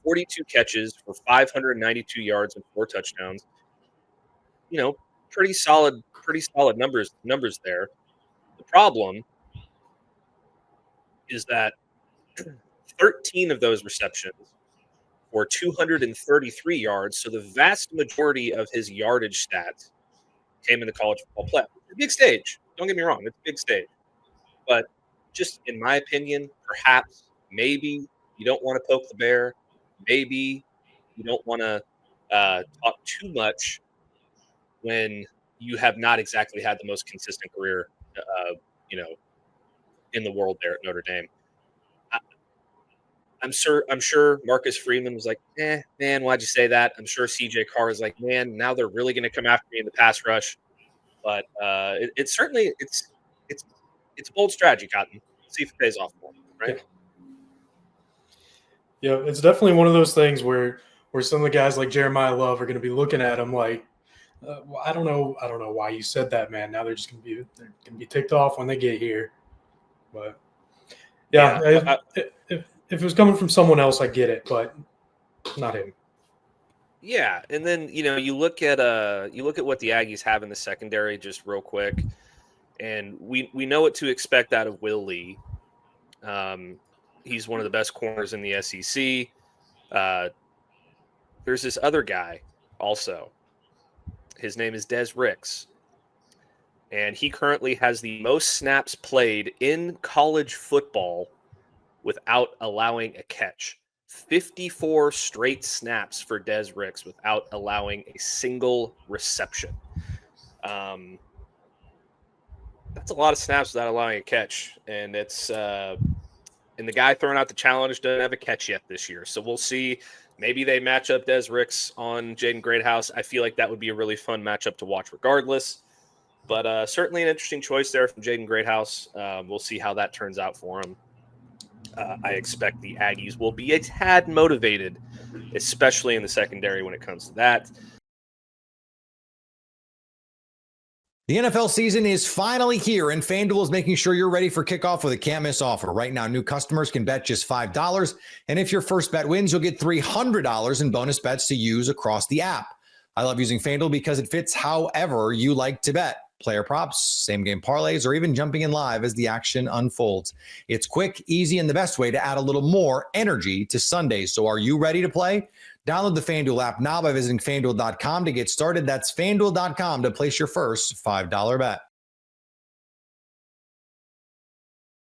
42 catches for 592 yards and 4 touchdowns. Pretty solid numbers there. The problem is that 13 of those receptions were 233 yards. So the vast majority of his yardage stats came in the college football playoff. It's a big stage. Don't get me wrong. It's a big stage. But just in my opinion, perhaps, maybe you don't want to poke the bear. Maybe you don't want to talk too much when you have not exactly had the most consistent career, in the world there at Notre Dame. I'm sure Marcus Freeman was like, man, why'd you say that? I'm sure CJ Carr is like, man, now they're really going to come after me in the pass rush. But it's certainly it's a bold strategy, Cotton. See if it pays off for them, right? Yeah, it's definitely one of those things where some of the guys like Jeremiah Love are going to be looking at him like, well, I don't know why you said that, man. Now they're going to be ticked off when they get here. But if it was coming from someone else, I get it, but not him. Yeah, and then you look at what the Aggies have in the secondary, just real quick, and we know what to expect out of Will Lee. He's one of the best corners in the SEC. There's this other guy also. His name is Des Ricks, and he currently has the most snaps played in college football without allowing a catch. 54 straight snaps for Des Ricks without allowing a single reception. That's a lot of snaps without allowing a catch, and it's and the guy throwing out the challenge doesn't have a catch yet this year. So we'll see. Maybe they match up Des Ricks on Jaden Greathouse. I feel like that would be a really fun matchup to watch regardless. But certainly an interesting choice there from Jaden Greathouse. We'll see how that turns out for him. I expect the Aggies will be a tad motivated, especially in the secondary when it comes to that. The NFL season is finally here, and FanDuel is making sure you're ready for kickoff with a can't-miss offer. Right now, new customers can bet just $5, and if your first bet wins, you'll get $300 in bonus bets to use across the app. I love using FanDuel because it fits however you like to bet. Player props, same-game parlays, or even jumping in live as the action unfolds. It's quick, easy, and the best way to add a little more energy to Sundays. So are you ready to play? Download the FanDuel app now by visiting FanDuel.com to get started. That's FanDuel.com to place your first $5 bet.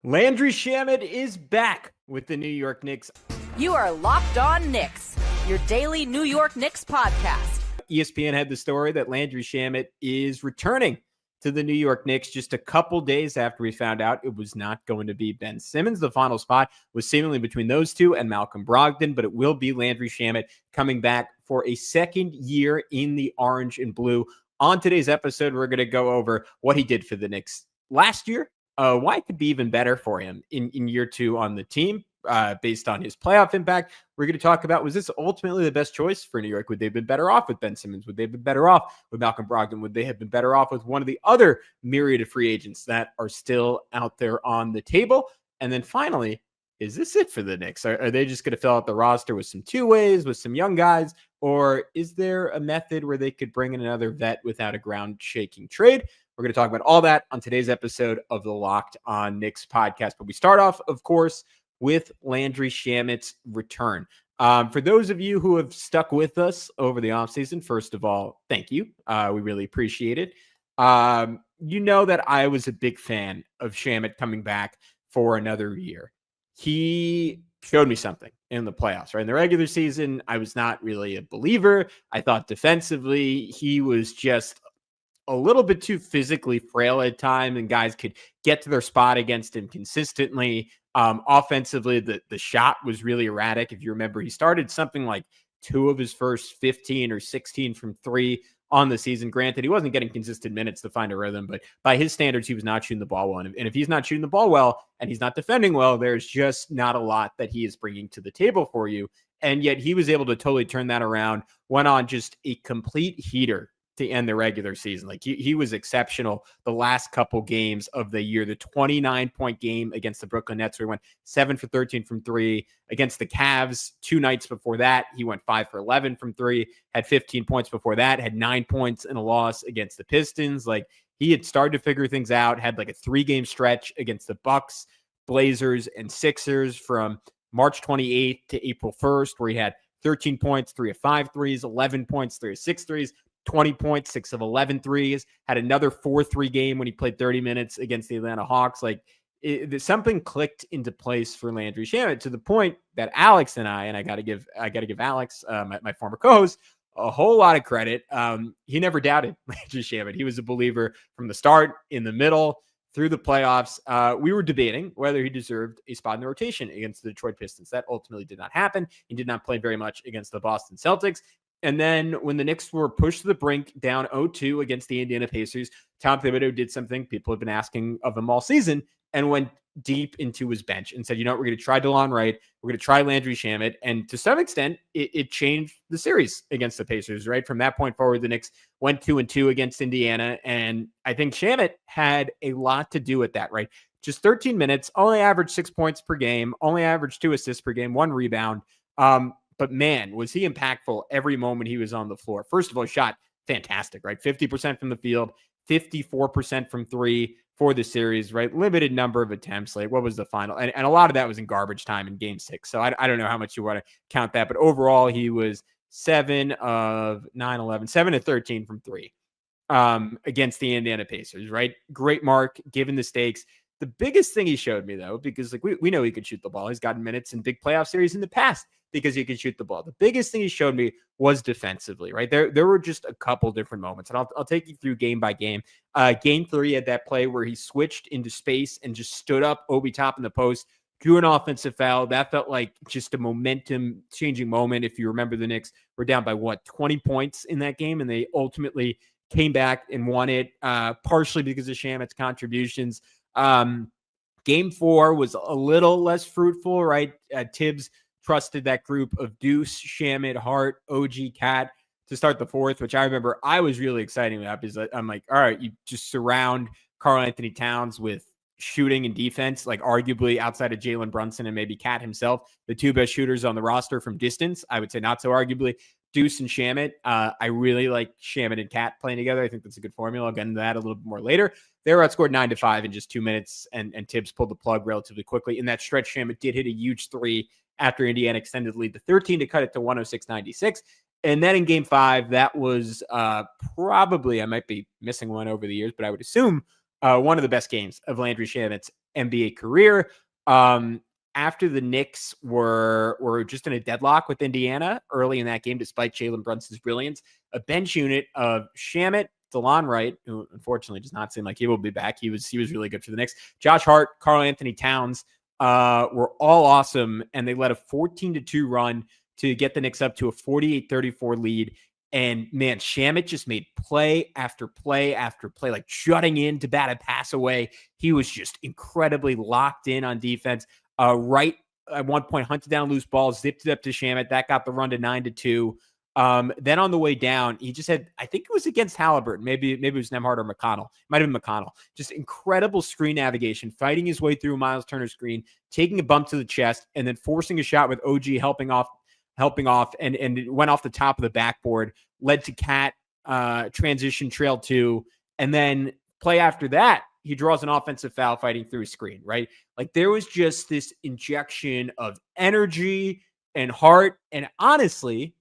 Landry Shamet is back with the New York Knicks. You are Locked On Knicks, your daily New York Knicks podcast. ESPN had the story that Landry Shamet is returning to the New York Knicks just a couple days after we found out it was not going to be Ben Simmons. The final spot was seemingly between those two and Malcolm Brogdon, but it will be Landry Shamet coming back for a second year in the orange and blue. On today's episode, we're going to go over what he did for the Knicks last year, why it could be even better for him in year two on the team, based on his playoff impact. We're going to talk about, was this ultimately the best choice for New York? Would they have been better off with Ben Simmons? Would they have been better off with Malcolm Brogdon? Would they have been better off with one of the other myriad of free agents that are still out there on the table? And then finally, is this it for the Knicks? Are they just going to fill out the roster with some two-ways, with some young guys? Or is there a method where they could bring in another vet without a ground-shaking trade? We're going to talk about all that on today's episode of the Locked On Knicks podcast. But we start off, of course, with Landry Shamet's return. For those of you who have stuck with us over the offseason, first of all, thank you. We really appreciate it. You know that I was a big fan of Shamet coming back for another year. He showed me something in the playoffs, right? In the regular season, I was not really a believer. I thought defensively, he was just a little bit too physically frail at times, and guys could get to their spot against him consistently. Offensively, the shot was really erratic. If you remember, he started something like 2 of his first 15 or 16 from 3 on the season. Granted, he wasn't getting consistent minutes to find a rhythm, but by his standards, he was not shooting the ball well. And if he's not shooting the ball well and he's not defending well, there's just not a lot that he is bringing to the table for you. And yet he was able to totally turn that around, went on just a complete heater to end the regular season. Like he was exceptional the last couple games of the year. The 29-point game against the Brooklyn Nets, where he went 7 for 13 from 3. Against the Cavs 2 nights before that, he went 5 for 11 from 3, had 15 points before that, had 9 points in a loss against the Pistons. Like he had started to figure things out, had like a 3-game stretch against the Bucks, Blazers, and Sixers from March 28th to April 1st, where he had 13 points, 3 of 5 threes, 11 points, 3 of 6 threes, 20 points, 6 of 11 threes, had another 4-3 game when he played 30 minutes against the Atlanta Hawks. Like something clicked into place for Landry Shamet to the point that Alex and I got to give Alex, my former co-host, a whole lot of credit. He never doubted Landry Shamet. He was a believer from the start, in the middle, through the playoffs. We were debating whether he deserved a spot in the rotation against the Detroit Pistons. That ultimately did not happen. He did not play very much against the Boston Celtics. And then when the Knicks were pushed to the brink down 0-2 against the Indiana Pacers, Tom Thibodeau did something people have been asking of him all season and went deep into his bench and said, you know what, we're going to try DeLon Wright. We're going to try Landry Shamet. And to some extent, it changed the series against the Pacers, right? From that point forward, the Knicks went 2-2 against Indiana. And I think Shamet had a lot to do with that, right? Just 13 minutes, only averaged 6 points per game, only averaged 2 assists per game, 1 rebound. But man, was he impactful every moment he was on the floor. First of all, shot fantastic, right? 50% from the field, 54% from three for the series, right? Limited number of attempts. Like, what was the final? And a lot of that was in garbage time in game 6. So I don't know how much you want to count that. But overall, he was 7 of 9, 11, 7 of 13 from three against the Indiana Pacers, right? Great mark given the stakes. The biggest thing he showed me, though, because like we know he could shoot the ball. He's gotten minutes in big playoff series in the past because he could shoot the ball. The biggest thing he showed me was defensively, right? There were just a couple different moments, and I'll take you through game by game. Game 3 had that play where he switched into space and just stood up Obi Toppin the post, drew an offensive foul. That felt like just a momentum-changing moment. If you remember, the Knicks were down by, 20 points in that game, and they ultimately came back and won it, partially because of Shamet's contributions. Game 4 was a little less fruitful, right? Tibbs trusted that group of Deuce, Shamet, Hart, OG, Cat to start the fourth, which I remember I was really excited about because I'm like, all right, you just surround Karl Anthony Towns with shooting and defense, like arguably outside of Jalen Brunson and maybe Cat himself, the two best shooters on the roster from distance. I would say not so arguably. Deuce and Shamet. I really like Shamet and Cat playing together. I think that's a good formula. I'll get into that a little bit more later. They were outscored 9-5 in just 2 minutes, and Tibbs pulled the plug relatively quickly. In that stretch, Shamet did hit a huge three after Indiana extended the lead to 13 to cut it to 106-96. And then in game 5, that was probably, I might be missing one over the years, but I would assume one of the best games of Landry Shamet's NBA career. After the Knicks were just in a deadlock with Indiana early in that game, despite Jalen Brunson's brilliance, a bench unit of Shamet, DeLon Wright, who unfortunately does not seem like he will be back. He was really good for the Knicks. Josh Hart, Karl Anthony Towns were all awesome, and they led a 14-2 run to get the Knicks up to a 48-34 lead. And man, Shamet just made play after play after play, like shutting in to bat a pass away. He was just incredibly locked in on defense. Wright at one point hunted down loose balls, zipped it up to Shamet. That got the run to 9-2. Then on the way down, he just had, I think it was against Halliburton. Maybe it was Nembhard or McConnell. Might have been McConnell. Just incredible screen navigation, fighting his way through Miles Turner's screen, taking a bump to the chest, and then forcing a shot with OG helping off, and it went off the top of the backboard, led to Cat transition trail 2, and then play after that, he draws an offensive foul fighting through his screen, right? Like there was just this injection of energy and heart, and honestly,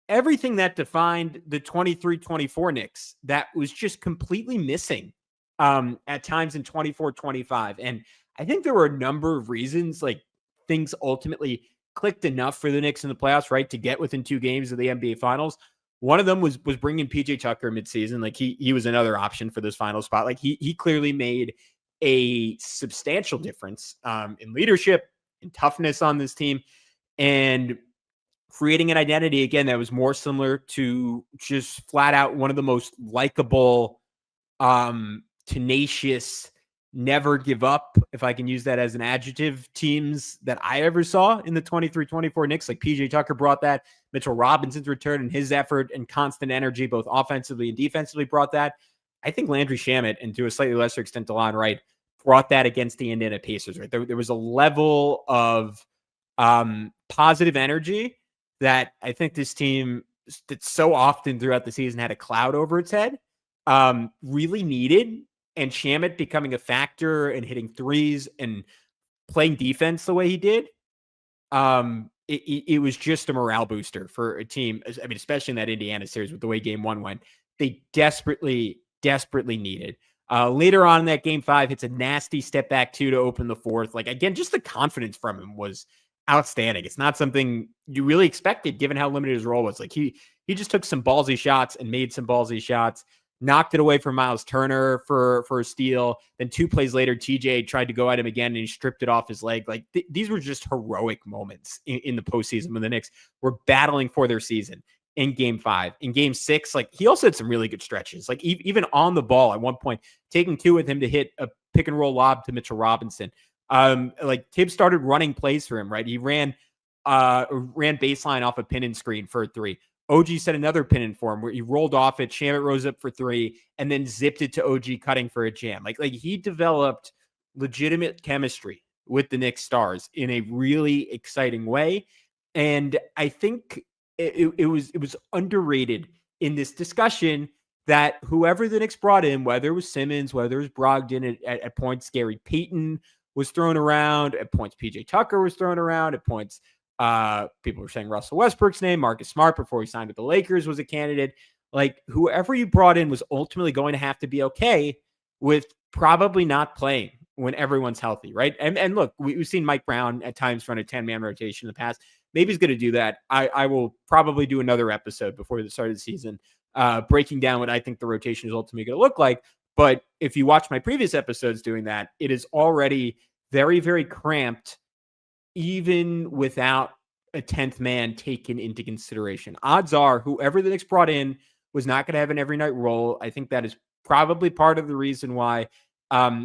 everything that defined the 23-24 Knicks that was just completely missing at times in 24-25. And I think there were a number of reasons, like things ultimately clicked enough for the Knicks in the playoffs, right, to get within 2 games of the NBA Finals. One of them was bringing PJ Tucker midseason. Like he was another option for this final spot. Like he clearly made a substantial difference in leadership, in toughness on this team, and creating an identity again that was more similar to just flat out one of the most likable, tenacious, never give up, if I can use that as an adjective, teams that I ever saw in the 23-24 Knicks. Like PJ Tucker brought that. Mitchell Robinson's return and his effort and constant energy, both offensively and defensively, brought that. I think Landry Shamet, and to a slightly lesser extent DeLon Wright, brought that against the Indiana Pacers. Right, there was a level of positive energy that I think this team that so often throughout the season had a cloud over its head really needed. And Shamet becoming a factor and hitting threes and playing defense the way he did, it was just a morale booster for a team. I mean, especially in that Indiana series with the way game 1 went, they desperately needed. Later on in that game 5, hits a nasty step back 2 to open the fourth. Like again, just the confidence from him was outstanding. It's not something you really expected given how limited his role was. Like he just took some ballsy shots and made some ballsy shots. knocked it away from Miles Turner for a steal. Then 2 plays later, TJ tried to go at him again and he stripped it off his leg. Like these were just heroic moments in the postseason when the Knicks were battling for their season. In game 5, in game 6, like he also had some really good stretches, like even on the ball at one point, taking 2 with him to hit a pick and roll lob to Mitchell Robinson. Like Tibbs started running plays for him, right? He ran baseline off a pin and screen for a 3. OG set another pin in for him where he rolled off it. Shamet rose up for 3 and then zipped it to OG cutting for a jam. Like he developed legitimate chemistry with the Knicks stars in a really exciting way. And I think it was underrated in this discussion that whoever the Knicks brought in, whether it was Simmons, whether it was Brogdon, at points Gary Payton was thrown around, at points PJ Tucker was thrown around, at points people were saying Russell Westbrook's name, Marcus Smart before he signed with the Lakers was a candidate. Like whoever you brought in was ultimately going to have to be okay with probably not playing when everyone's healthy, right? And look, we've seen Mike Brown at times run a 10-man rotation in the past. Maybe he's going to do that. I will probably do another episode before the start of the season, breaking down what I think the rotation is ultimately going to look like. But if you watch my previous episodes doing that, it is already very, very cramped, even without a 10th man taken into consideration. Odds are whoever the Knicks brought in was not going to have an every night role. I think that is probably part of the reason why,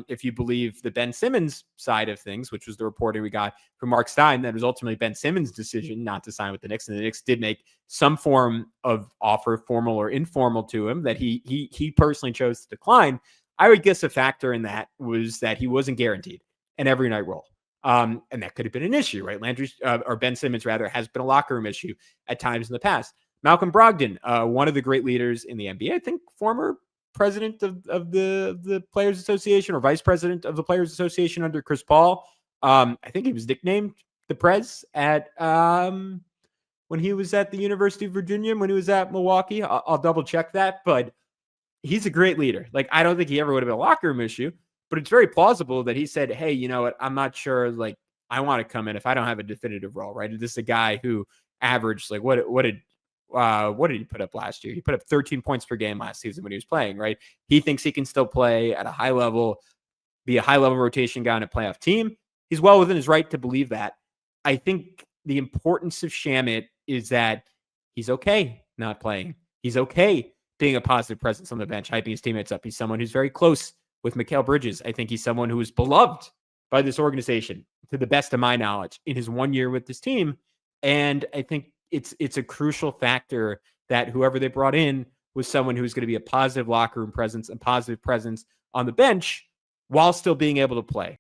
if you believe the Ben Simmons side of things, which was the reporting we got from Mark Stein, that was ultimately Ben Simmons' decision not to sign with the Knicks. And the Knicks did make some form of offer, formal or informal, to him that he personally chose to decline. I would guess a factor in that was that he wasn't guaranteed an every night role. And that could have been an issue, right? Landry or Ben Simmons rather has been a locker room issue at times in the past. Malcolm Brogdon, one of the great leaders in the NBA, I think former president of the Players Association or vice president of the Players Association under Chris Paul. I think he was nicknamed the Prez at when he was at the University of Virginia, when he was at Milwaukee. I'll double check that, but he's a great leader. Like, I don't think he ever would have been a locker room issue, but it's very plausible that he said, hey, you know what? I'm not sure. Like, I want to come in if I don't have a definitive role, right? This is a guy who averaged, like, what did he put up last year? He put up 13 points per game last season when he was playing, right? He thinks he can still play at a high level, be a high level rotation guy on a playoff team. He's well within his right to believe that. I think the importance of Shamet is that he's okay not playing. He's okay being a positive presence on the bench, hyping his teammates up. He's someone who's very close with Mikal Bridges. I think he's someone who is beloved by this organization, to the best of my knowledge, in his 1 year with this team. And I think it's a crucial factor that whoever they brought in was someone who's going to be a positive locker room presence and positive presence on the bench while still being able to play.